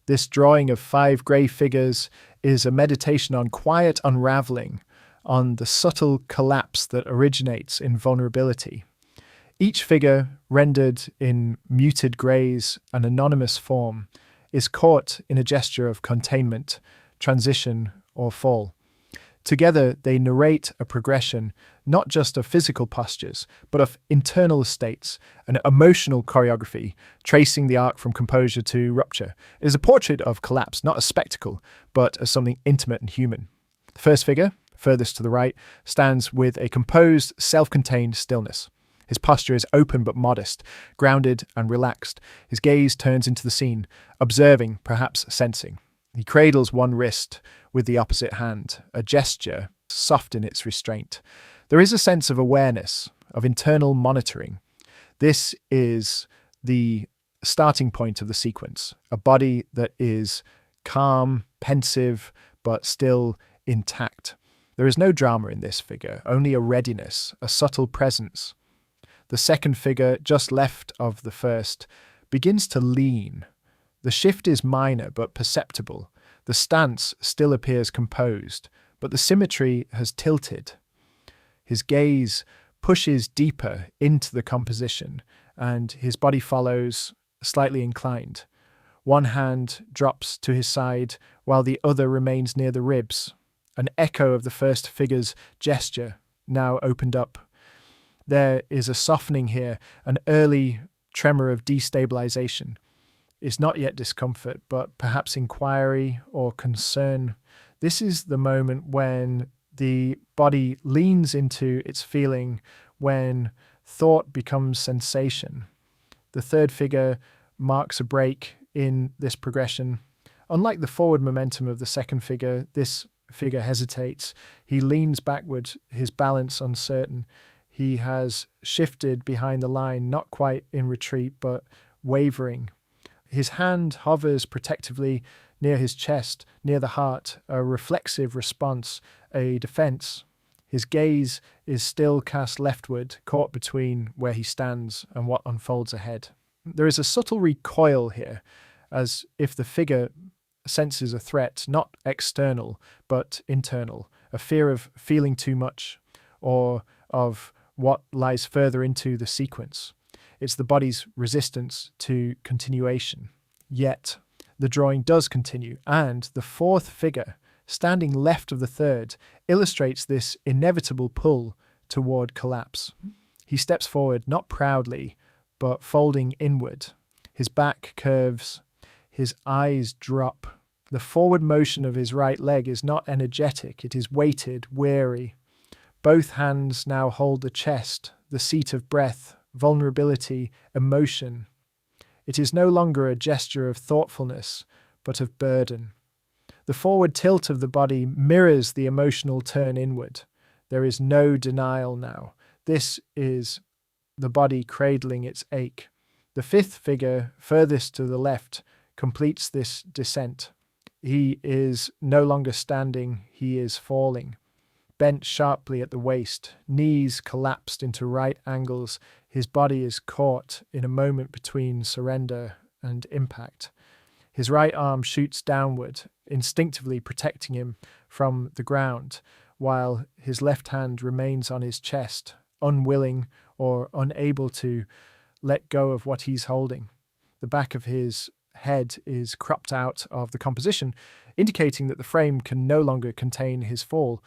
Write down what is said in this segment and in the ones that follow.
This drawing of 5 grey figures is a meditation on quiet unravelling, on the subtle collapse that originates in vulnerability. Each figure, rendered in muted greys and anonymous form, is caught in a gesture of containment, transition, or fall. Together, they narrate a progression not just of physical postures, but of internal states, an emotional choreography, tracing the arc from composure to rupture. It is a portrait of collapse, not a spectacle, but as something intimate and human. The first figure, furthest to the right, stands with a composed, self-contained stillness. His posture is open but modest, grounded and relaxed. His gaze turns into the scene, observing, perhaps sensing. He cradles one wrist with the opposite hand, a gesture soft in its restraint. There is a sense of awareness, of internal monitoring. This is the starting point of the sequence, a body that is calm, pensive, but still intact. There is no drama in this figure, only a readiness, a subtle presence. The second figure, just left of the first, begins to lean. The shift is minor but perceptible. The stance still appears composed, but the symmetry has tilted. His gaze pushes deeper into the composition, and his body follows, slightly inclined. One hand drops to his side, while the other remains near the ribs. An echo of the first figure's gesture, now opened up. There is a softening here, an early tremor of destabilization. It's not yet discomfort, but perhaps inquiry or concern. This is the moment when the body leans into its feeling, when thought becomes sensation. The third figure marks a break in this progression. Unlike the forward momentum of the second figure, this figure hesitates. He leans backward, his balance uncertain. He has shifted behind the line, not quite in retreat, but wavering. His hand hovers protectively near his chest, near the heart, a reflexive response, a defense. His gaze is still cast leftward, caught between where he stands and what unfolds ahead. There is a subtle recoil here, as if the figure senses a threat, not external, but internal, a fear of feeling too much, or of what lies further into the sequence. It's the body's resistance to continuation. Yet, the drawing does continue, and the fourth figure, standing left of the third, illustrates this inevitable pull toward collapse. He steps forward, not proudly, but folding inward. His back curves, his eyes drop. The forward motion of his right leg is not energetic, it is weighted, weary. Both hands now hold the chest, the seat of breath, vulnerability, emotion. It is no longer a gesture of thoughtfulness, but of burden. The forward tilt of the body mirrors the emotional turn inward. There is no denial now. This is the body cradling its ache. The fifth figure, furthest to the left, completes this descent. He is no longer standing, he is falling. Bent sharply at the waist, knees collapsed into right angles, his body is caught in a moment between surrender and impact. His right arm shoots downward, instinctively protecting him from the ground, while his left hand remains on his chest, unwilling or unable to let go of what he's holding. The back of his head is cropped out of the composition, indicating that the frame can no longer contain his fall.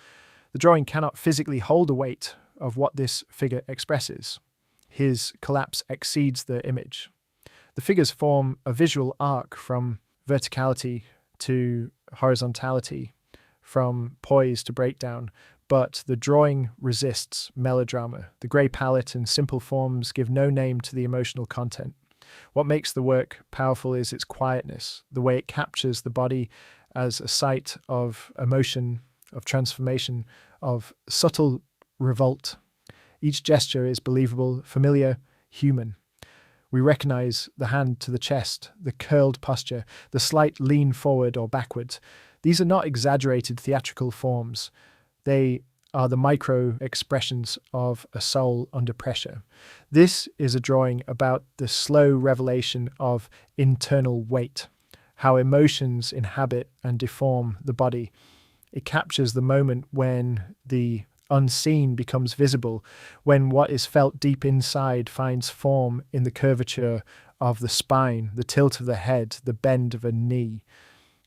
The drawing cannot physically hold the weight of what this figure expresses. His collapse exceeds the image. The figures form a visual arc from verticality to horizontality, from poise to breakdown, but the drawing resists melodrama. The grey palette and simple forms give no name to the emotional content. What makes the work powerful is its quietness, the way it captures the body as a site of emotion, of transformation, of subtle revolt. Each gesture is believable, familiar, human. We recognize the hand to the chest, the curled posture, the slight lean forward or backward. These are not exaggerated theatrical forms. They are the micro expressions of a soul under pressure. This is a drawing about the slow revelation of internal weight, how emotions inhabit and deform the body. It captures the moment when the unseen becomes visible, when what is felt deep inside finds form in the curvature of the spine, the tilt of the head, the bend of a knee,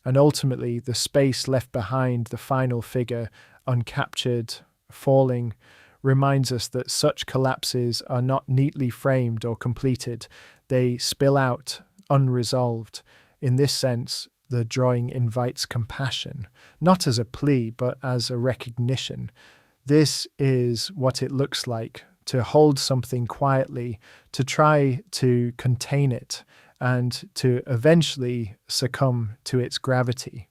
and ultimately the space left behind the final figure, uncaptured, falling, reminds us that such collapses are not neatly framed or completed. They spill out unresolved. In this sense, the drawing invites compassion, not as a plea, but as a recognition. This is what it looks like to hold something quietly, to try to contain it, and to eventually succumb to its gravity.